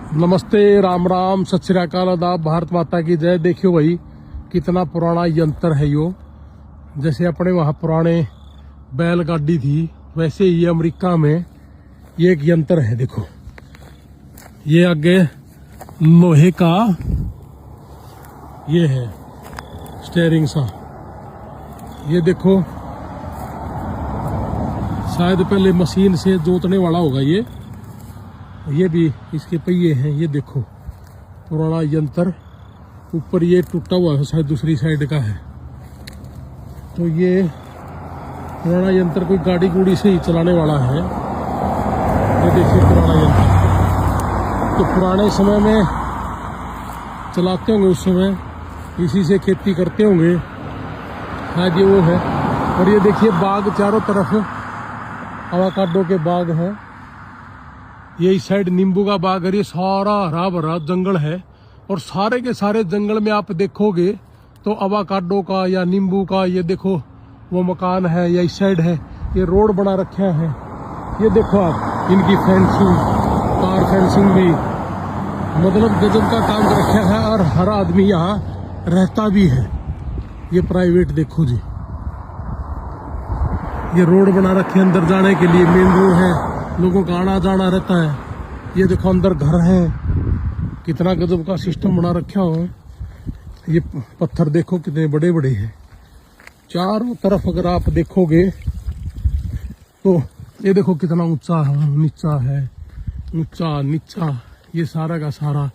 नमस्ते, राम राम, सत श्री अकाल, आदाब, भारत माता की जय। देखियो भाई कितना पुराना यंत्र है यो। जैसे अपने वहाँ पुराने बैलगाड़ी थी वैसे ही अमेरिका में ये एक यंत्र है। देखो ये आगे लोहे का ये है स्टीयरिंग सा। ये देखो शायद पहले मशीन से जोतने वाला होगा ये भी इसके पहिए हैं। ये देखो पुराना यंत्र, ऊपर ये टूटा हुआ है, शायद दूसरी साइड का है। तो ये पुराना यंत्र कोई गाड़ी गुड़ी से ही चलाने वाला है। ये देखिए पुराना यंत्र, तो पुराने समय में चलाते होंगे, उस समय इसी से खेती करते होंगे शायद। ये वो है। और ये देखिए बाग, चारों तरफ अवाकाडो के बाग हैं। ये इस साइड नींबू का बाग है। ये सारा हरा भरा जंगल है और सारे के सारे जंगल में आप देखोगे तो अवाकाडो का या नींबू का, ये देखो वो मकान है या इस साइड है। ये रोड बना रखा है। ये देखो आप इनकी फेंसिंग, कार फेंसिंग भी मतलब गजब का काम कर रखा है। और हर आदमी यहाँ रहता भी है। ये प्राइवेट देखो जी, ये रोड बना रखे अंदर जाने के लिए, मेन रोड है, लोगों का आना जाना रहता है। ये देखो अंदर घर है, कितना गजब का सिस्टम बना रखा हो। ये पत्थर देखो कितने बड़े बड़े हैं चारों तरफ। अगर आप देखोगे तो ये देखो कितना ऊंचा है, नीचा है, ऊंचा नीचा, ये सारा का सारा।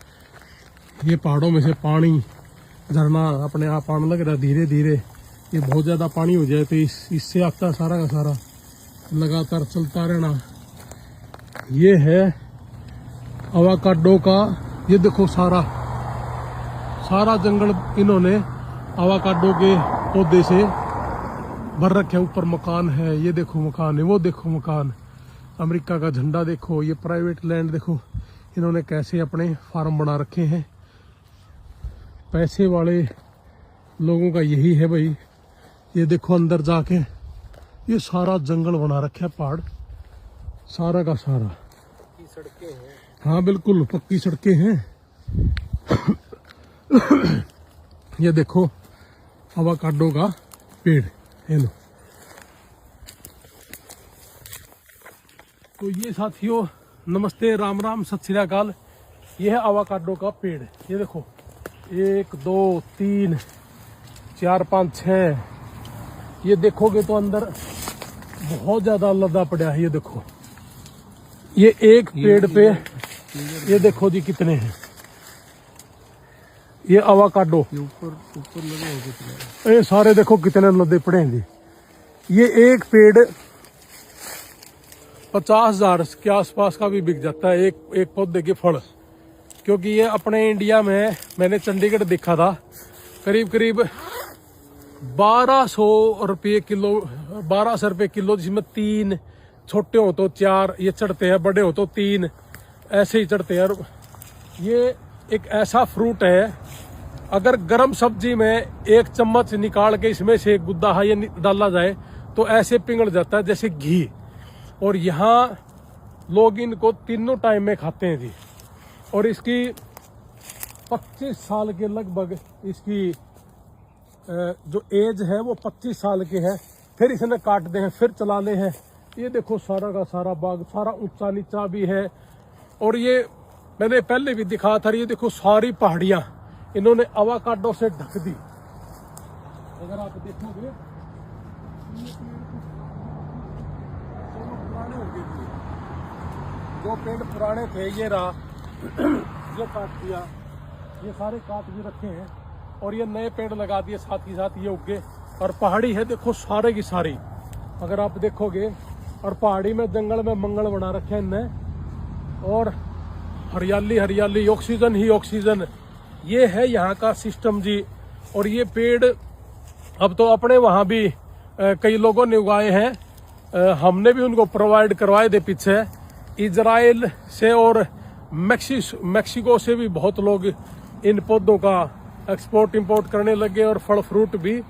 ये पहाड़ों में से पानी झरना अपने आप आने लग रहा धीरे धीरे। ये बहुत ज्यादा पानी हो जाए तो इससे आता सारा का सारा लगातार चलता रहना। ये है अवाकाडो का। ये देखो सारा जंगल इन्होंने अवाकाडो के पौधे से भर रखे। ऊपर मकान है, ये देखो मकान है, वो देखो मकान, अमेरिका का झंडा देखो। ये प्राइवेट लैंड देखो इन्होंने कैसे अपने फार्म बना रखे हैं। पैसे वाले लोगों का यही है भाई। ये देखो अंदर जाके ये सारा जंगल बना रखा है, पहाड़ सारा का सारा। पक्की सड़कें हैं। हाँ बिल्कुल पक्की सड़कें हैं। ये देखो अवाकाडो का पेड़ है लो। तो ये साथियों नमस्ते, राम राम, सत श्री अकाल। ये है अवाकाडो का पेड़। ये देखो 1 2 3 4 5 6। ये देखोगे तो अंदर बहुत ज्यादा लदा पड़ा है। ये देखो ये एक पेड़ पे ये देखो जी कितने हैं ये अवाकाडो। ऊपर लगे हो कितने, ये सारे देखो कितने लदे पड़े हैं जी। ये एक पेड़ 50,000 के आसपास का भी बिक जाता है, एक पौधे के फल। क्योंकि ये अपने इंडिया में मैंने चंडीगढ़ देखा था करीब 1200 रुपये किलो, 1200 रुपये किलो, जिसमें 3 छोटे हो तो 4 ये चढ़ते हैं, बड़े हो तो 3 ऐसे ही चढ़ते हैं। ये एक ऐसा फ्रूट है, अगर गरम सब्जी में 1 चम्मच निकाल के इसमें से एक गुद्दा है ये डाला जाए तो ऐसे पिघल जाता है जैसे घी। और यहाँ लोग इनको तीनों टाइम में खाते हैं जी। और इसकी 25 साल के लगभग इसकी जो एज है वो 25 साल की है। फिर इसने काट दे हैं, फिर चलाने हैं। ये देखो सारा का सारा बाग, सारा ऊंचा नीचा भी है। और ये मैंने पहले भी दिखाया था। ये देखो सारी पहाड़ियां इन्होंने अवाकाडो से ढक दी। अगर आप देखोगे पुराने हो गए, जो पेड़ पुराने थे ये रहा, ये काट दिया, ये सारे काट भी रखे हैं। और ये नए पेड़ लगा दिए साथ ही साथ, ये उगे। और पहाड़ी है देखो सारे की सारी, अगर आप देखोगे। और पहाड़ी में जंगल में मंगल बना रखे हैं इनने। और हरियाली हरियाली, ऑक्सीजन ही ऑक्सीजन, ये है यहाँ का सिस्टम जी। और ये पेड़ अब तो अपने वहाँ भी कई लोगों ने उगाए हैं। हमने भी उनको प्रोवाइड करवाए थे पीछे। इजराइल से और मैक्सिको से भी बहुत लोग इन पौधों का एक्सपोर्ट इंपोर्ट करने लगे, और फल फ्रूट भी।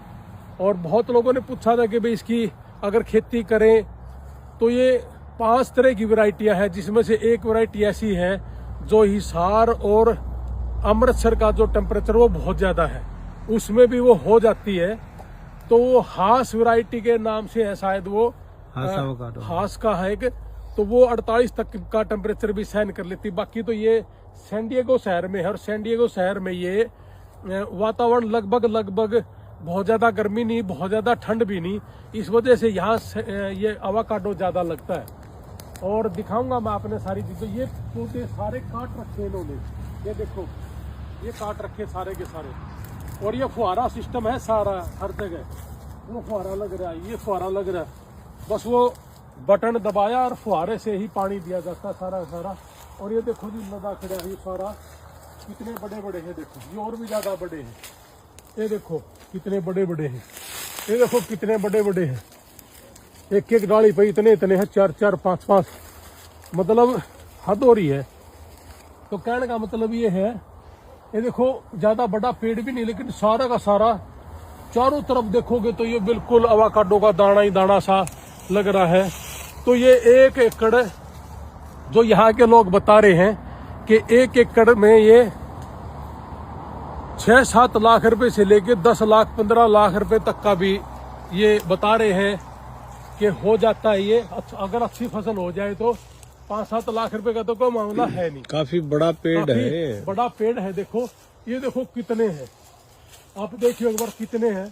और बहुत लोगों ने पूछा था कि भाई इसकी अगर खेती करें तो ये 5 तरह की वैरायटियां हैं, जिसमें से एक वैरायटी ऐसी है जो हिसार और अमृतसर का जो टेम्परेचर वो बहुत ज्यादा है, उसमें भी वो हो जाती है। तो वो हास वैरायटी के नाम से है शायद, वो हास का है एक, तो वो 48 तक का टेम्परेचर भी सहन कर लेती। बाकी तो ये सैन डिएगो शहर में है, और सैन डिएगो शहर में ये वातावरण लगभग बहुत ज्यादा गर्मी नहीं, बहुत ज्यादा ठंड भी नहीं, इस वजह से यहाँ ये अवाकाडो ज्यादा लगता है। और दिखाऊंगा मैं आपने सारी चीजें। ये पौधे सारे काट रखे इन्होंने, ये देखो ये काट रखे सारे के सारे। और ये फुहारा सिस्टम है सारा, हर जगह वो फुहारा लग रहा है, ये फुहारा लग रहा है, बस वो बटन दबाया और फुहारे से ही पानी दिया जाता है सारा सारा। और ये देखो जी लदा खड़ा है, ये सारा कितने बड़े बड़े हैं, देखो ये और भी ज्यादा बड़े हैं, ये देखो कितने बड़े बड़े हैं, ये देखो कितने बड़े बड़े हैं, एक एक डाली पे इतने इतने हैं, 4-4 5-5, मतलब हद हो रही है। तो कहने का मतलब ये है, ये देखो ज्यादा बड़ा पेड़ भी नहीं, लेकिन सारा का सारा चारों तरफ देखोगे तो ये बिल्कुल अवाकाडो का दाना ही दाना सा लग रहा है। तो ये 1 एकड़ जो यहाँ के लोग बता रहे हैं कि 1 एकड़ में ये 6-7 लाख रुपए से लेके 10 लाख 15 लाख रुपए तक का भी ये बता रहे हैं कि हो जाता है। ये अगर अच्छी फसल हो जाए तो 5-7 लाख रुपए का तो कोई मामला है नहीं। काफी बड़ा पेड़ है, बड़ा पेड़ है। देखो ये देखो कितने हैं, आप देखिए एक बार कितने हैं,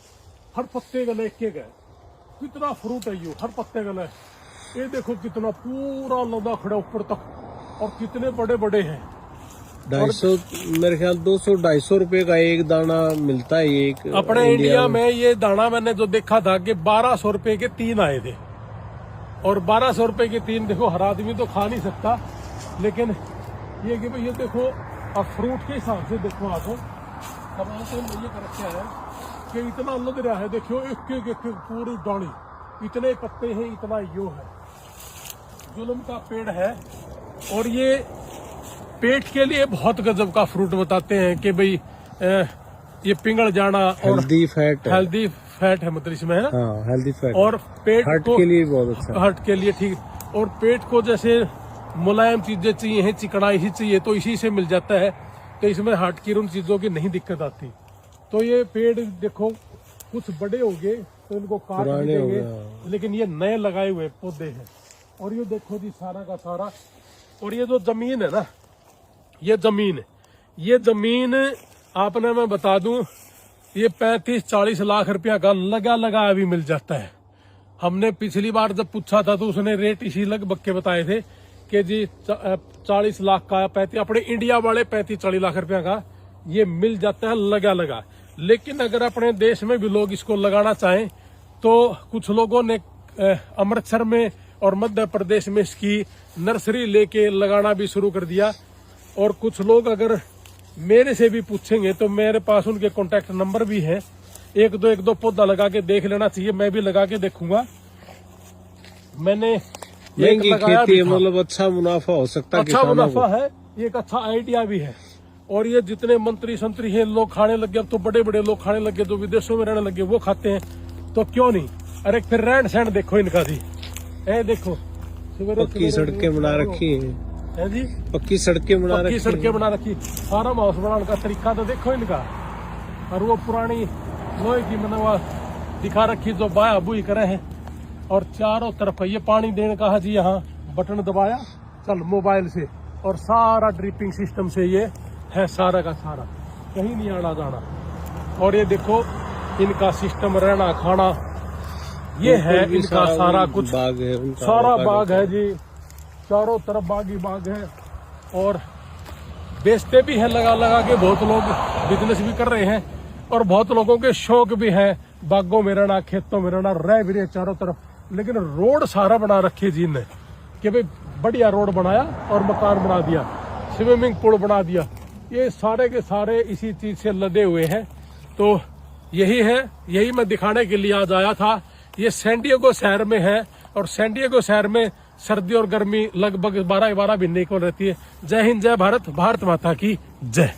हर पत्ते गले एक है, कितना फ्रूट है ये, हर पत्ते गले। ये देखो कितना पूरा लदा खड़ा ऊपर तक, और कितने बड़े बड़े हैं। 250 मेरे ख्याल 200-250 रुपए का एक दाना मिलता है ये एक अपने इंडिया में। ये दाना मैंने जो देखा था कि 1200 रुपए के 3 आए थे, और 1200 रुपए के 3 देखो हर आदमी तो खा नहीं सकता, लेकिन ये कि भाई ये देखो अब फ्रूट के हिसाब से देखो आप कमाल तो ये कर रखा है कि इतना लग रहा है। देखो एक पूरी डाली, इतने पत्ते हैं, इतना यो है, जुल्म का पेड़ है। और ये पेट के लिए बहुत गजब का फ्रूट बताते हैं कि भाई ये पिघल जाना और हेल्दी फैट है, मतलब इसमें है ना, हेल्दी फैट, और पेट हार्ट को के लिए बहुत अच्छा, हार्ट के लिए ठीक। और पेट को जैसे मुलायम चीजें चाहिए हैं, चिकनाई ही चाहिए, तो इसी से मिल जाता है। तो इसमें हार्ट की उन चीजों की नहीं दिक्कत आती। तो ये पेड़ देखो कुछ बड़े हो गए तो इनको काट देंगे, लेकिन ये नए लगाए हुए पौधे हैं। और ये देखो जी सारा का सारा। और ये जो जमीन है ना, ये जमीन आपने मैं बता दूं, ये 35-40 लाख रुपया का लगा अभी मिल जाता है। हमने पिछली बार जब पूछा था तो उसने रेट इसी लगभग के बताए थे कि जी 40 लाख का 35, अपने इंडिया वाले 35-40 लाख रुपया का ये मिल जाता है लगा। लेकिन अगर अपने देश में भी लोग इसको लगाना चाहें तो कुछ लोगों ने अमृतसर में और मध्य प्रदेश में इसकी नर्सरी लेके लगाना भी शुरू कर दिया। और कुछ लोग अगर मेरे से भी पूछेंगे तो मेरे पास उनके कॉन्टेक्ट नंबर भी है, एक दो पौधा लगा के देख लेना चाहिए। मैं भी लगा के देखूंगा। मैंने महंगी खेती है, मतलब अच्छा मुनाफा हो सकता है, अच्छा मुनाफा है, एक अच्छा आइडिया भी है। और ये जितने मंत्री संतरी हैं लोग खाने लगे, अब तो बड़े बड़े लोग खाने लगे, जो विदेशों में रहने लगे वो खाते हैं, तो क्यों नहीं। अरे फिर रहन सहन देखो इनका जी, ए देखो पक्की सड़कें बना रखी है जी, पक्की सड़कें बना रखी, फार्म हाउस बनाने का तरीका तो देखो इनका। और वो पुरानी लोहे की मनवा दिखा रखी जो बाया बुई करे हैं। और चारों तरफ ये पानी देने का है जी, यहाँ बटन दबाया चल मोबाइल से, और सारा ड्रिपिंग सिस्टम से ये है सारा का सारा, कहीं नहीं आना जाना। और ये देखो इनका सिस्टम रहना खाना, ये है इनका सारा कुछ, बाग है, सारा बाग है जी, चारों तरफ बाग ही बाग है। और बेचते भी है लगा के, बहुत लोग बिजनेस भी कर रहे हैं, और बहुत लोगों के शौक भी है बागों में रहना, खेतों में रहना, रह भी रहे चारों तरफ। लेकिन रोड सारा बना रखे जी ने कि भाई बढ़िया रोड बनाया और मकान बना दिया, स्विमिंग पूल बना दिया, ये सारे के सारे इसी चीज से लदे हुए हैं। तो यही है, यही मैं दिखाने के लिए आज आया था। ये सैन डिएगो शहर में है, और सैन डिएगो शहर में सर्दी और गर्मी लगभग 12 महीने को रहती है। जय हिंद, जय भारत, भारत माता की जय।